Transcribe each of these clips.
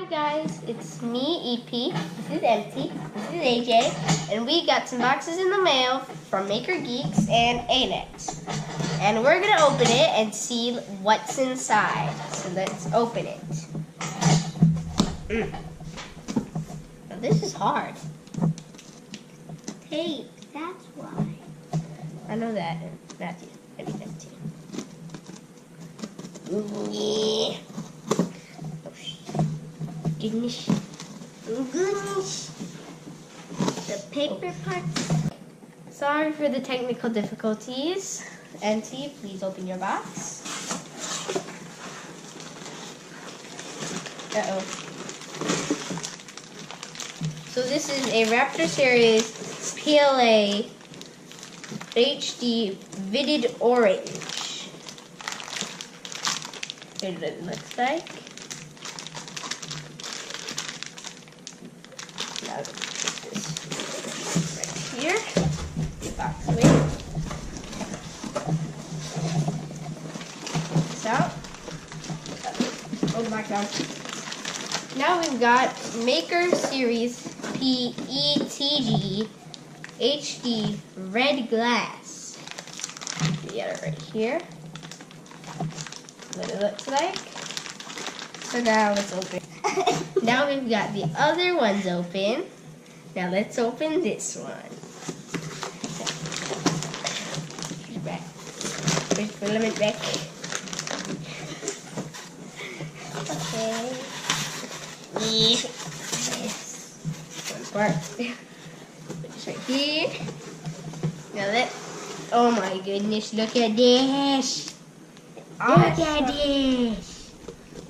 guys, it's me, EP, this is Empty, this is AJ, and we got some boxes in the mail from MAKERGEEK and ANET. And we're going to open it and see what's inside. So let's open it. Now this is hard. Tape, that's why. I know that, Matthew. Maybe 15. Yeah. Goodness. Goodness. The paper parts. Sorry for the technical difficulties. Auntie, please open your box. Uh-oh. So this is a Raptor Series PLA HD Vivid Orange. Here's what it looks like. Now let's put this right here. The box away. This out. Oh my god. Now we've got Maker Series PETG HD Red Glass. We got it right here. What it looks like. So now let's open. Now we've got the other ones open. Now let's open this one. Here's back. Here's filament back. Okay. Yes. One part. Put this right here. Now oh my goodness, look at this. Awesome. Look at this.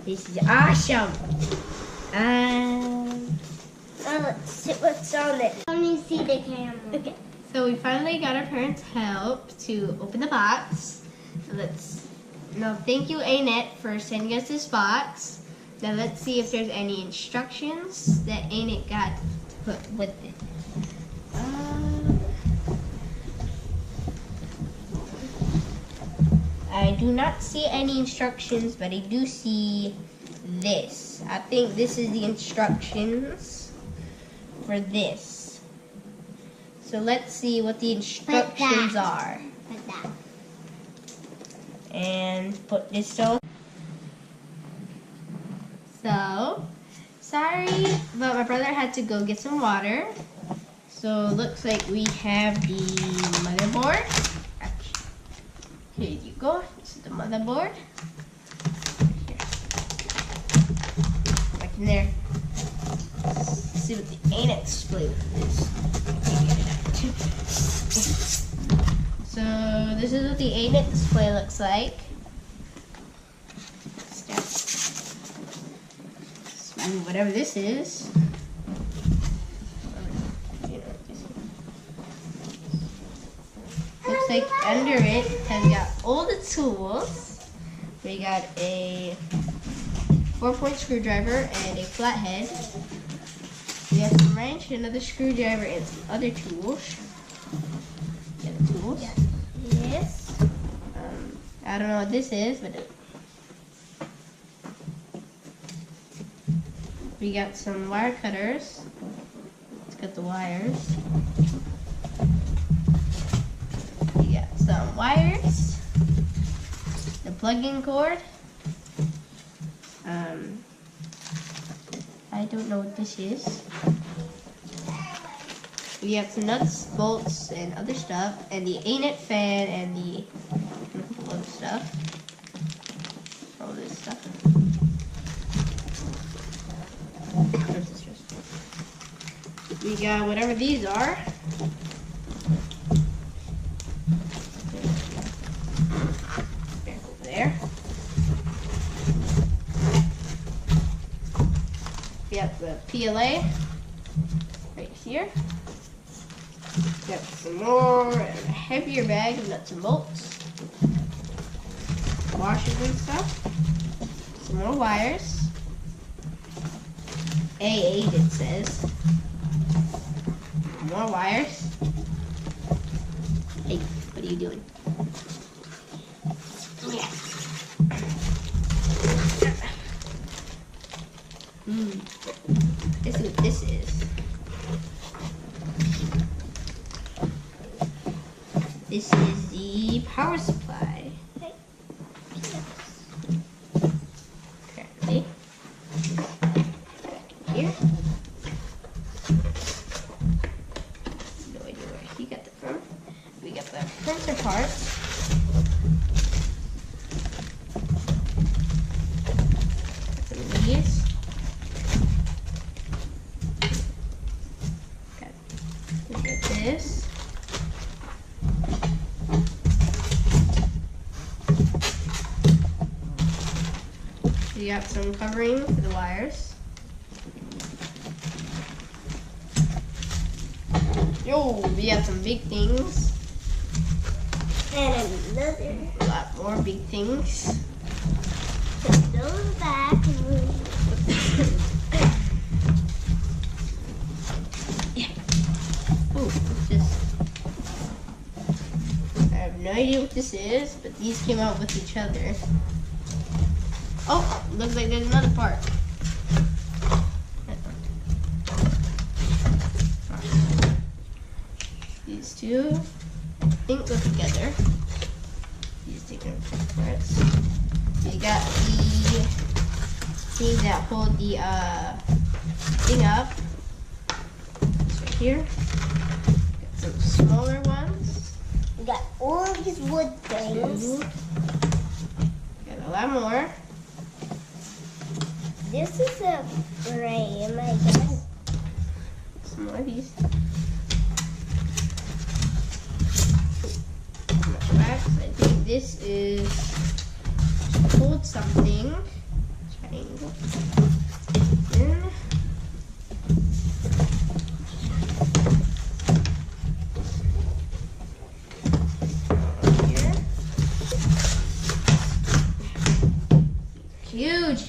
This is awesome. Let's see what's on it. Let me see the camera. Okay. So we finally got our parents' help to open the box. Now thank you ANET for sending us this box. Now let's see if there's any instructions that ANET got to put with it. I do not see any instructions, but I do see this. I think this is the instructions for this. So let's see what the instructions are. Put that. And put this on. So, sorry, but my brother had to go get some water. So looks like we have the motherboard. Here you go. This is the motherboard. Here. Back in there. Let's see what the ANET display is. So this is what the ANET display looks like. Let's whatever this is. Looks like under it has got all the tools. We got a 4-point screwdriver and a flathead. We have some wrench, another screwdriver, and some other tools. Yeah, the tools. Yes. I don't know what this is, but we got some wire cutters. It's got the wires. We got some wires. The plug-in cord. I don't know what this is. We got some nuts, bolts, and other stuff, and the ANET fan, and the other stuff. All this stuff. We got whatever these are. Over there. We got the PLA right here. Got some more, and a heavier bag of nuts and bolts. Washers and stuff. Some more wires. A8 it says. More wires. Hey, what are you doing? Yeah. This is what this is. This is the power supply. Apparently. Here. No idea where he got that from. We got the printer parts. Some of these. We got this. We got some covering for the wires. Yo, we got some big things. And another. A lot more big things. Put those back and Oh, just. I have no idea what this is, but these came out with each other. Oh, looks like there's another part. These two, I think, go together. These different parts. We got the thing that hold the thing up. It's right here. Got some smaller ones. we got all these wood things. Got a lot more. This is a frame, I guess. Some more of these. Wax. I think this is to hold something. Triangle. Then here. Huge.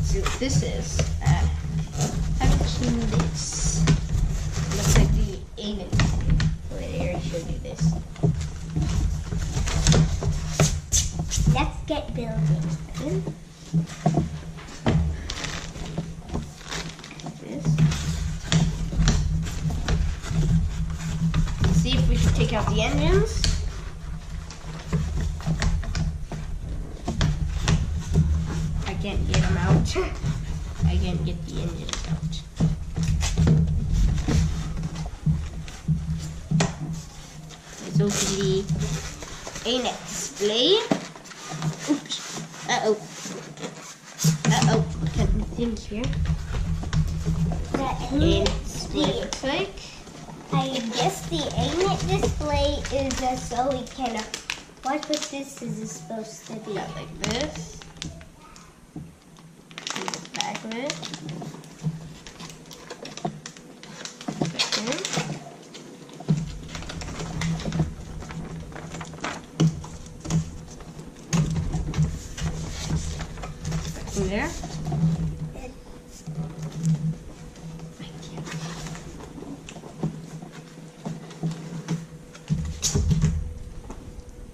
See what this is. I haven't seen this. Looks like the ANET. Wait, I already showed you this. Let's get building. This. See if we should take out the engines. I can't get them out. I can't get the engines out. Let's open the ANET display. Oops. Uh-oh. Uh-oh. What kind of things here? That ANET ANET display looks like. I guess the ANET display is just so we can watch what this is supposed to be. Got like this. See the back of it. In there.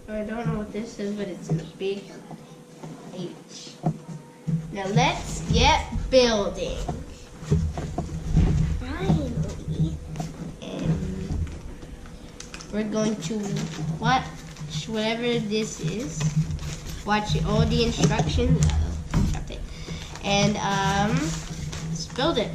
I don't know what this is, but it's in a big H. Now let's get building. Finally. And we're going to watch whatever this is. Watch all the instructions. Dropped it. And let's build it.